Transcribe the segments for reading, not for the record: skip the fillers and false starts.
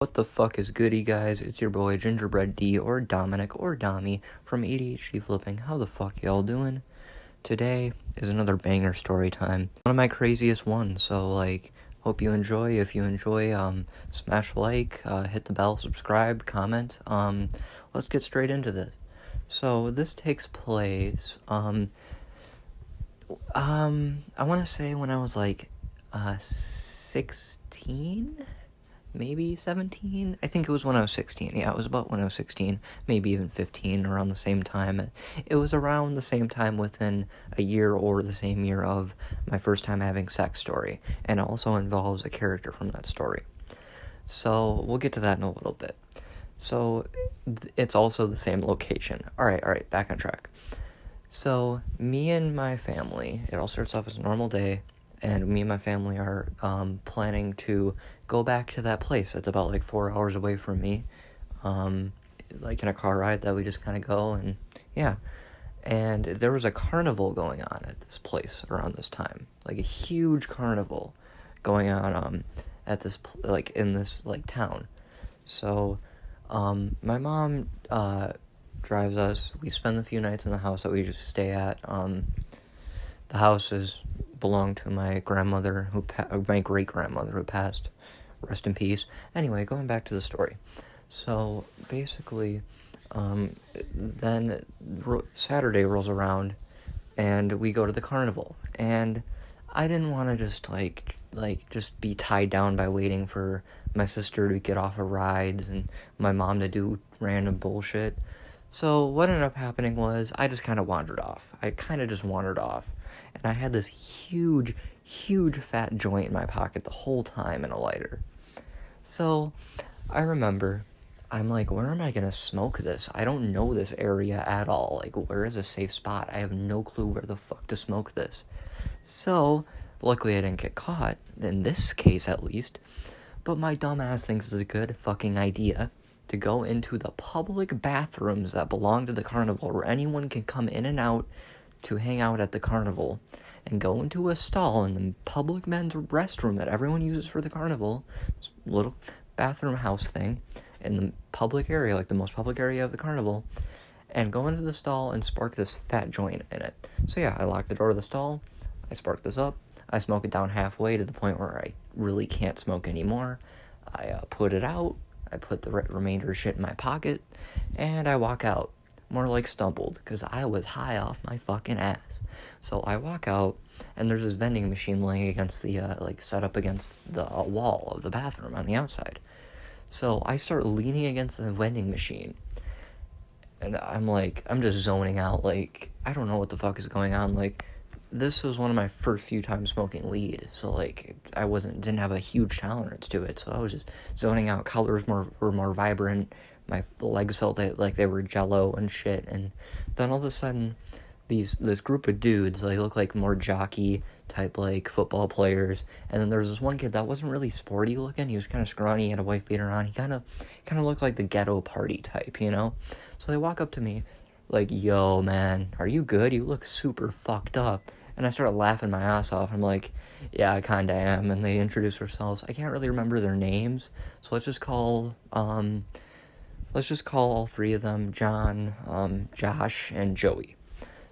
What the fuck is goody, guys? It's your boy Gingerbread D or Dominic or Dommy from ADHD Flipping. How the fuck y'all doing? Today is another banger story time. One of my craziest ones, so hope you enjoy. If you enjoy, smash like, hit the bell, subscribe, comment. Let's get straight into this. So this takes place, I want to say when I was 16? Maybe 17? I think it was when I was 16. Yeah, it was about when I was 16, maybe even 15, around the same time. It was around the same time within a year or the same year of my first time having sex story, and it also involves a character from that story. So we'll get to that in a little bit. So it's also the same location. Alright, back on track. So me and my family, it all starts off as a normal day, and me and my family are planning to go back to that place. It's about 4 hours away from me, in a car ride that we just kind of go, and yeah. And there was a carnival going on at this place around this time, a huge carnival going on at this in this town. So my mom drives us. We spend a few nights in the house that we just stay at. The house belonged to my grandmother, my great-grandmother who passed. Rest in peace. Anyway, going back to the story. So, basically, then Saturday rolls around, and we go to the carnival. And I didn't want to just, just be tied down by waiting for my sister to get off of rides and my mom to do random bullshit. So what ended up happening was I just kind of wandered off. And I had this huge fat joint in my pocket the whole time and a lighter. So I remember, I'm like, where am I going to smoke this? I don't know this area at all. Where is a safe spot? I have no clue where the fuck to smoke this. So, luckily I didn't get caught, in this case at least. But my dumb ass thinks it's a good fucking idea to go into the public bathrooms that belong to the carnival, where anyone can come in and out to hang out at the carnival, and go into a stall in the public men's restroom that everyone uses for the carnival, this little bathroom house thing, in the public area, the most public area of the carnival, and go into the stall and spark this fat joint in it. So yeah, I lock the door of the stall, I spark this up, I smoke it down halfway to the point where I really can't smoke anymore, I put it out, I put the remainder of shit in my pocket, and I walk out. More like stumbled, because I was high off my fucking ass. So I walk out, and there's this vending machine laying against the, set up against the wall of the bathroom on the outside. So I start leaning against the vending machine, and I'm just zoning out, I don't know what the fuck is going on, this was one of my first few times smoking weed, so, I didn't have a huge tolerance to it, so I was just zoning out. Colors were more vibrant, my legs felt like they were jello and shit, and then all of a sudden, this group of dudes, they look like more jockey type, football players, and then there was this one kid that wasn't really sporty looking, he was kind of scrawny, he had a wife beater on, he kind of looked like the ghetto party type, you know? So they walk up to me, yo, man, are you good? You look super fucked up. And I started laughing my ass off. I'm like, yeah, I kinda am. And they introduce themselves. I can't really remember their names, so let's just call all three of them John, Josh, and Joey.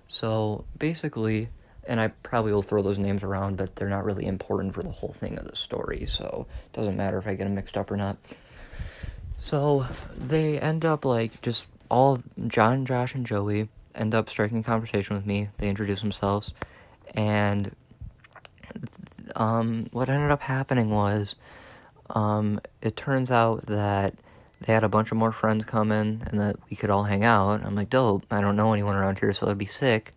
So basically, and I probably will throw those names around, but they're not really important for the whole thing of the story, so it doesn't matter if I get them mixed up or not. So they end up just all John, Josh, and Joey end up striking a conversation with me. They introduce themselves, and what ended up happening was it turns out that they had a bunch of more friends come in and that we could all hang out. I'm like, dope, I don't know anyone around here, so I'd be sick.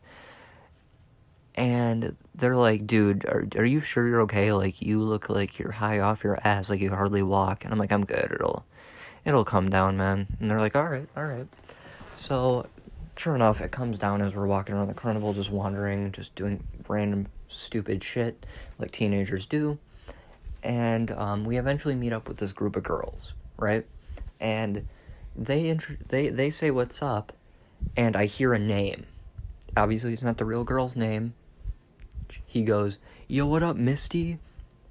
And they're like, dude, are you sure you're okay? You look like you're high off your ass, you hardly walk. And I'm like, I'm good, it'll come down, man. And they're like, alright. So, sure enough, it comes down as we're walking around the carnival, just wandering, just doing random stupid shit like teenagers do. And we eventually meet up with this group of girls, right? And they say what's up, and I hear a name. Obviously, it's not the real girl's name. He goes, yo, what up, Misty?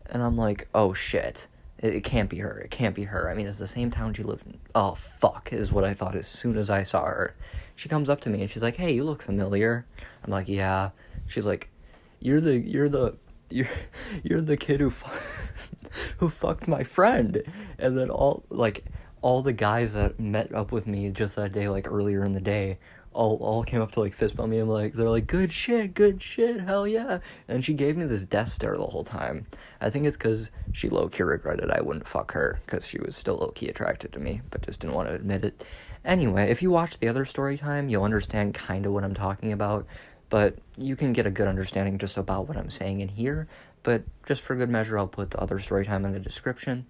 And I'm like, oh shit. It can't be her. It can't be her. I mean, it's the same town she lived in. Oh, fuck, is what I thought as soon as I saw her. She comes up to me and she's like, hey, you look familiar. I'm like, yeah. She's like, you're the kid who fucked my friend. And then all the guys that met up with me just that day, like earlier in the day, all came up to like fist bump me and they're like, good shit, hell yeah. And she gave me this death stare the whole time. I think it's because she low-key regretted I wouldn't fuck her, because she was still low-key attracted to me, but just didn't want to admit it. Anyway, if you watch the other StoryTime, you'll understand kind of what I'm talking about, but you can get a good understanding just about what I'm saying in here. But just for good measure, I'll put the other StoryTime in the description.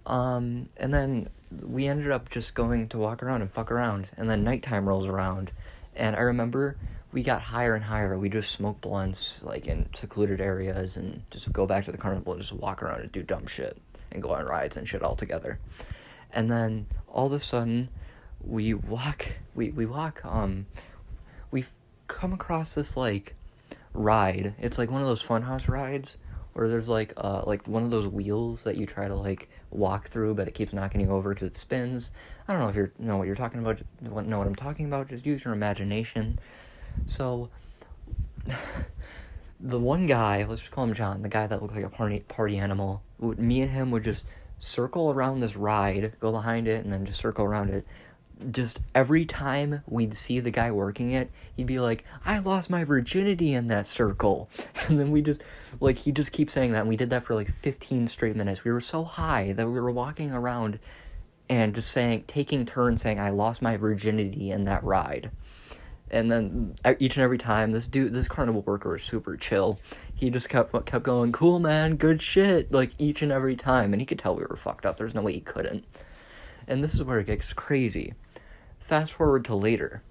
And then we ended up just going to walk around and fuck around, and then nighttime rolls around, and I remember we got higher and higher. We just smoked blunts, like, in secluded areas, and just go back to the carnival and just walk around and do dumb shit, and go on rides and shit all together. And then, all of a sudden, we come across this, like, ride. It's like one of those funhouse rides, where there's like one of those wheels that you try to like walk through, but it keeps knocking you over because it spins. I don't know if you know what you're talking about. Know what I'm talking about? Just use your imagination. So the one guy, let's just call him John, the guy that looked like a party animal. Me and him would just circle around this ride, go behind it, and then just circle around it. Just every time we'd see the guy working it, he'd be like, I lost my virginity in that circle. And then he just keeps saying that, and we did that for like 15 straight minutes. We were so high that we were walking around and just taking turns saying, I lost my virginity in that ride. And then each and every time, this carnival worker was super chill. He just kept going, cool, man, good shit, like each and every time. And he could tell we were fucked up. There's no way he couldn't. And this is where it gets crazy. Fast forward to later.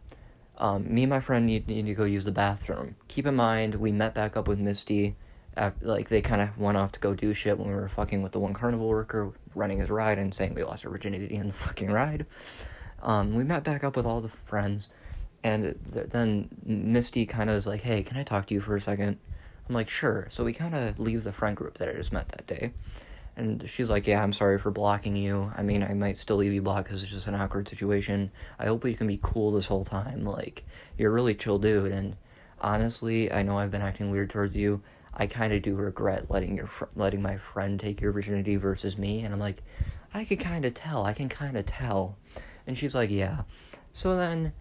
Me and my friend need to go use the bathroom. Keep in mind, we met back up with Misty. They kind of went off to go do shit when we were fucking with the one carnival worker running his ride and saying we lost our virginity in the fucking ride. We met back up with all the friends. And then Misty kind of is like, hey, can I talk to you for a second? I'm like, sure. So we kind of leave the friend group that I just met that day. And she's like, yeah, I'm sorry for blocking you. I mean, I might still leave you blocked because it's just an awkward situation. I hope you can be cool this whole time. Like, you're a really chill dude. And honestly, I know I've been acting weird towards you. I kind of do regret letting my friend take your virginity versus me. And I'm like, I can kind of tell. And she's like, yeah. So then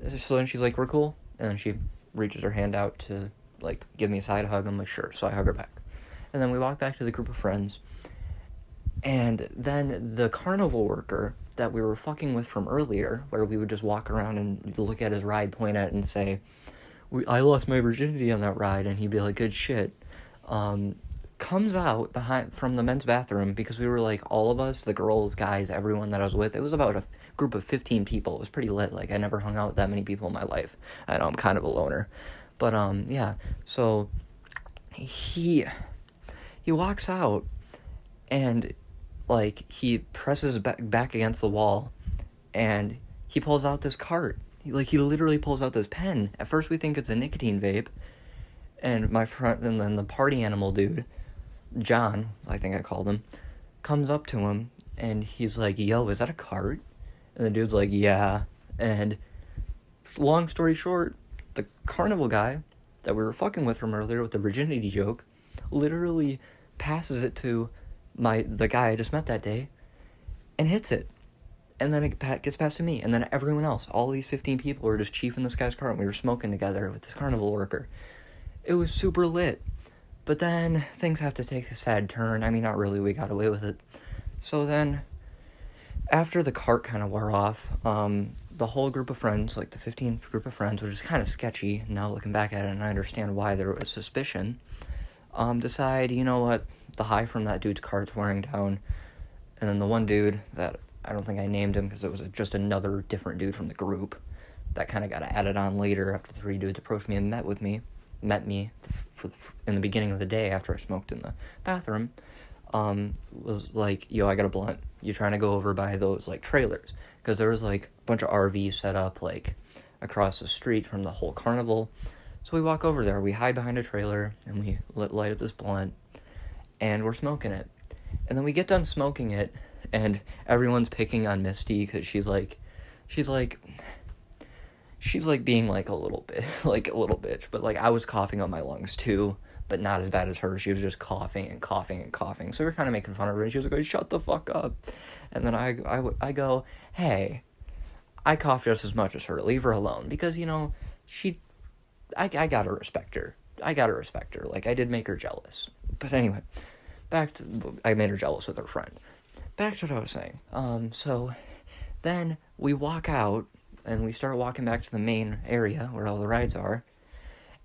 she's like, we're cool. And then she reaches her hand out to, like, give me a side hug. I'm like, sure. So I hug her back. And then we walk back to the group of friends. And then the carnival worker that we were fucking with from earlier, where we would just walk around and look at his ride, point at it, and say, I lost my virginity on that ride, and he'd be like, good shit, comes out from the men's bathroom, because we were like, all of us, the girls, guys, everyone that I was with, it was about a group of 15 people. It was pretty lit. Like, I never hung out with that many people in my life. I know, I'm kind of a loner. But, yeah, so he walks out, and like, he presses back against the wall, and he pulls out this cart. He literally pulls out this pen. At first we think it's a nicotine vape, and and then the party animal dude, John, I think I called him, comes up to him, and he's like, yo, is that a cart? And the dude's like, yeah. And long story short, the carnival guy that we were fucking with from earlier with the virginity joke literally passes it to the guy I just met that day, and hits it. And then it gets passed to me, and then everyone else, all these 15 people were just chiefing this guy's cart, and we were smoking together with this carnival worker. It was super lit. But then things have to take a sad turn. I mean, not really, we got away with it. So then, after the cart kind of wore off, the whole group of friends, like the 15 group of friends, which is kind of sketchy, now looking back at it, and I understand why there was suspicion, decide, you know what, the high from that dude's cart's wearing down. And then the one dude that, I don't think I named him because it was just another different dude from the group that kind of got added on later after the three dudes approached me and met me in the beginning of the day after I smoked in the bathroom, was like, yo, I got a blunt. You trying to go over by those, like, trailers? Because there was, like, a bunch of RVs set up, like, across the street from the whole carnival. So we walk over there, we hide behind a trailer, and we light up this blunt, and we're smoking it. And then we get done smoking it, and everyone's picking on Misty because she's like being like a little bit, like a little bitch. But like I was coughing up my lungs too, but not as bad as her. She was just coughing and coughing and coughing. So we were kind of making fun of her, and she was like, oh, shut the fuck up. And then I go, hey, I cough just as much as her. Leave her alone. Because, you know, I gotta respect her. Like, I did make her jealous. But anyway, I made her jealous with her friend. Back to what I was saying. So then we walk out, and we start walking back to the main area where all the rides are,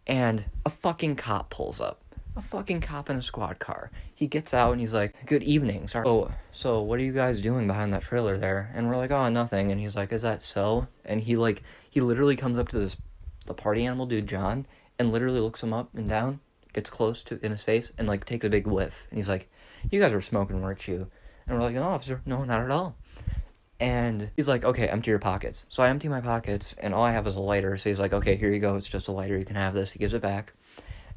and a fucking cop pulls up. A fucking cop in a squad car. He gets out and he's like, good evening, sorry. Oh, so what are you guys doing behind that trailer there? And we're like, oh, nothing. And he's like, is that so? And he literally comes up to the party animal dude, John, and literally looks him up and down, gets close to in his face, and like takes a big whiff. And he's like, you guys were smoking, weren't you? And we're like, no, officer, no, not at all. And he's like, okay, empty your pockets. So I empty my pockets, and all I have is a lighter. So he's like, okay, here you go. It's just a lighter. You can have this. He gives it back.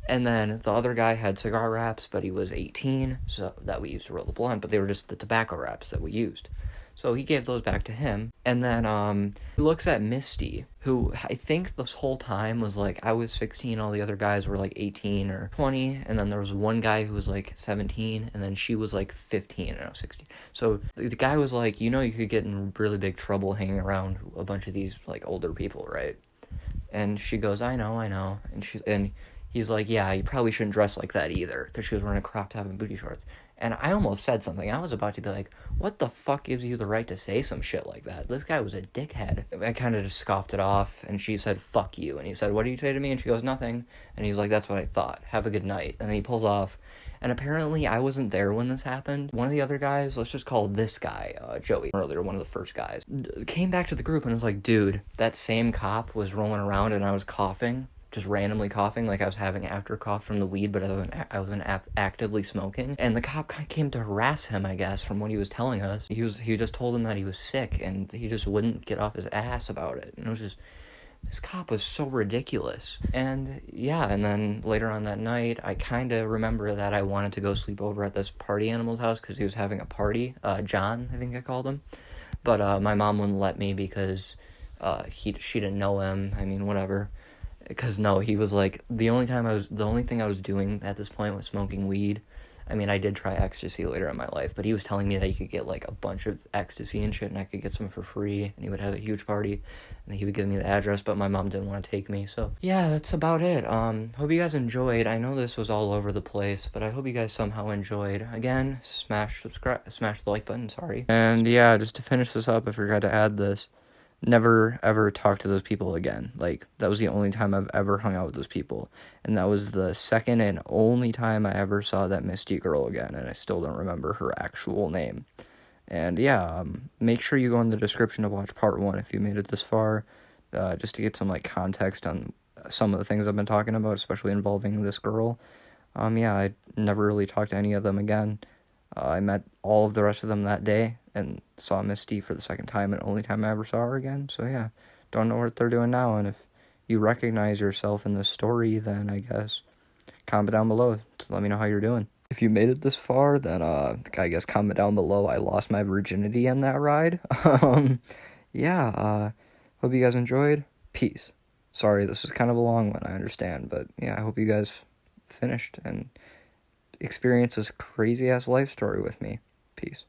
And then the other guy had cigar wraps, but he was 18, so that we used to roll the blunt, but they were just the tobacco wraps that we used. So he gave those back to him. And then he looks at Misty, who I think this whole time was like, I was 16, all the other guys were like 18 or 20, and then there was one guy who was like 17, and then she was like 15, and I was 16. So the guy was like, you know, you could get in really big trouble hanging around a bunch of these like older people, right? And she goes, I know. And he's like, yeah, you probably shouldn't dress like that either, because she was wearing a crop top and booty shorts. And I almost said something. I was about to be like, what the fuck gives you the right to say some shit like that? This guy was a dickhead. I kind of just scoffed it off, and she said, fuck you. And he said, what do you say to me? And she goes, nothing. And he's like, that's what I thought. Have a good night. And then he pulls off. And apparently I wasn't there when this happened. One of the other guys, let's just call this guy, Joey, earlier, one of the first guys, came back to the group and was like, dude, that same cop was rolling around and I was coughing. Just randomly coughing, like I was having after cough from the weed, but I wasn't actively smoking. And the cop came to harass him, I guess, from what he was telling us. He just told him that he was sick, and he just wouldn't get off his ass about it. And it was just, this cop was so ridiculous. And yeah, and then later on that night, I kind of remember that I wanted to go sleep over at this party animal's house because he was having a party. John, I think I called him. But my mom wouldn't let me because she didn't know him. I mean, whatever. Because no, he was like, the only thing I was doing at this point was smoking weed. I mean, I did try ecstasy later in my life, but he was telling me that you could get like a bunch of ecstasy and shit, and I could get some for free, and he would have a huge party, and he would give me the address, but my mom didn't want to take me. So yeah, that's about it. Hope you guys enjoyed. I know this was all over the place, but I hope you guys somehow enjoyed. Again, smash the like button, sorry. And yeah, just to finish this up, I forgot to add this. Never ever talk to those people again. Like, that was the only time I've ever hung out with those people, and that was the second and only time I ever saw that Misty girl again, and I still don't remember her actual name. And yeah, make sure you go in the description to watch part 1 if you made it this far, just to get some like context on some of the things I've been talking about, especially involving this girl. Yeah, I never really talked to any of them again. I met all of the rest of them that day and saw Misty for the second time and only time I ever saw her again. So yeah, don't know what they're doing now. And if you recognize yourself in this story, then I guess comment down below to let me know how you're doing. If you made it this far, then I guess comment down below. I lost my virginity in that ride. Yeah, hope you guys enjoyed. Peace. Sorry, this was kind of a long one, I understand, but yeah, I hope you guys finished and experience this crazy-ass life story with me. Peace.